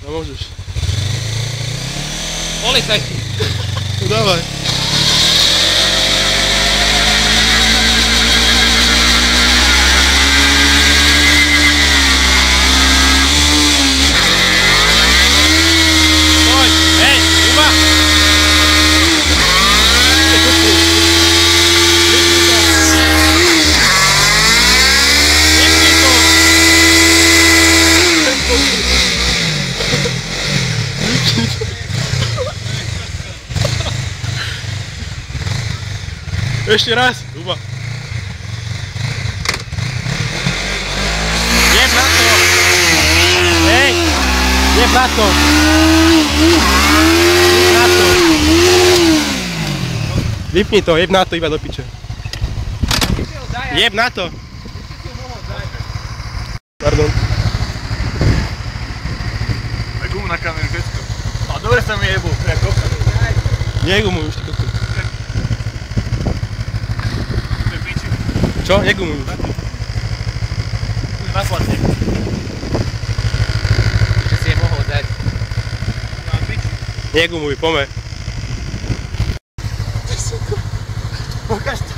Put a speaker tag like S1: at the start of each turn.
S1: No môžeš.
S2: Policajti.
S1: No dávaj.
S2: Poď, hej, Kuba. Vypni to.
S1: Ešte raz, Kuba.
S2: Jeb na to. Hej, jeb na to. Jeb na to.
S1: Vypni to, jeb na to iba do piče. Jeb na to. Pardon.
S3: Aj gumu na kameru, všetko. A dobre sa mi jebu, jak kopka.
S1: Negumuj už ty kokot. Čo? Negumuj už.
S2: Na platne. Že si je mohol dať.
S1: Negumuj, pome.
S3: Ukáž to.